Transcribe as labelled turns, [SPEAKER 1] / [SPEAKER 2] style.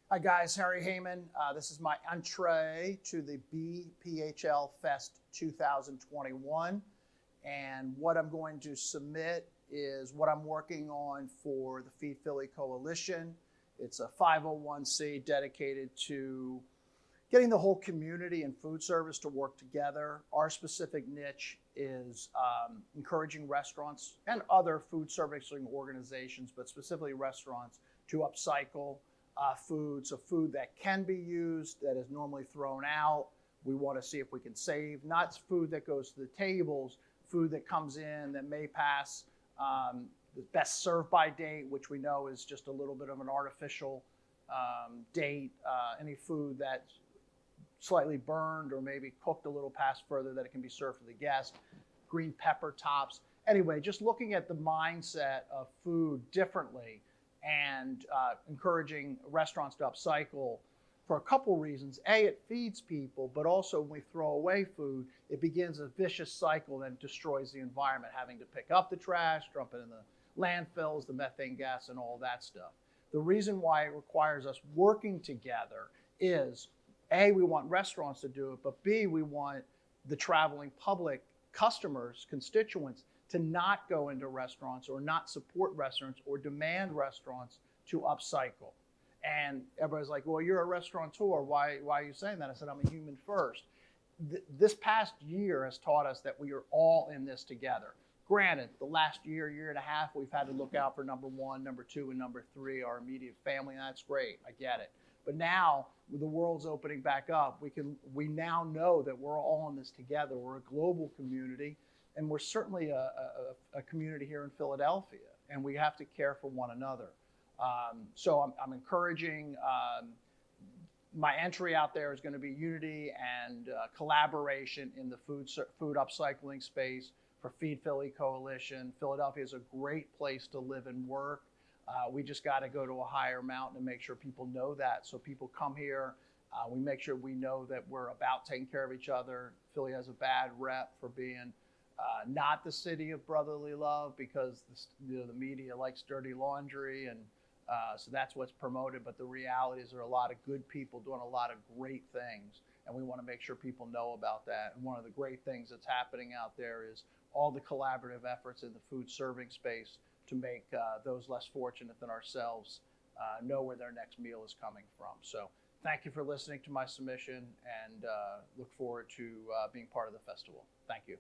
[SPEAKER 1] Hi guys, Harry Heyman. This is my entree to the BPHL Fest 2021. And what I'm going to submit is what I'm working on for the Feed Philly Coalition. It's a 501c dedicated to getting the whole community and food service to work together. Our specific niche is encouraging restaurants and other food servicing organizations, but specifically restaurants, to upcycle food. So food that can be used, that is normally thrown out. We want to see if we can save, not food that goes to the tables, food that comes in that may pass the best served by date, which we know is just a little bit of an artificial date. Any food that's slightly burned or maybe cooked a little past further that it can be served for the guest. Green pepper tops. Anyway, just looking at the mindset of food differently and encouraging restaurants to upcycle for a couple reasons. A, it feeds people, but also when we throw away food, it begins a vicious cycle that destroys the environment, having to pick up the trash, dump it in the landfills, the methane gas, and all that stuff. The reason why it requires us working together is A, we want restaurants to do it, but B, we want the traveling public, customers, constituents, to not go into restaurants or not support restaurants or demand restaurants to upcycle. And everybody's like, well, you're a restaurateur. Why are you saying that? I said, I'm a human first. This past year has taught us that we are all in this together. Granted, the last year and a half, we've had to look out for number one, number two, and number three, our immediate family, and that's great. I get it. But now, with the world's opening back up, we now know that we're all in this together. We're a global community, and we're certainly a community here in Philadelphia, and we have to care for one another. So I'm encouraging, my entry out there is going to be unity and collaboration in the food upcycling space for Feed Philly Coalition. Philadelphia is a great place to live and work. We just got to go to a higher mountain and make sure people know that. So people come here. We make sure we know that we're about taking care of each other. Philly has a bad rep for being not the city of brotherly love because the media likes dirty laundry, and so that's what's promoted. But the reality is there are a lot of good people doing a lot of great things, and we want to make sure people know about that. And one of the great things that's happening out there is all the collaborative efforts in the food serving space to make those less fortunate than ourselves know where their next meal is coming from. So thank you for listening to my submission, and look forward to being part of the festival. Thank you.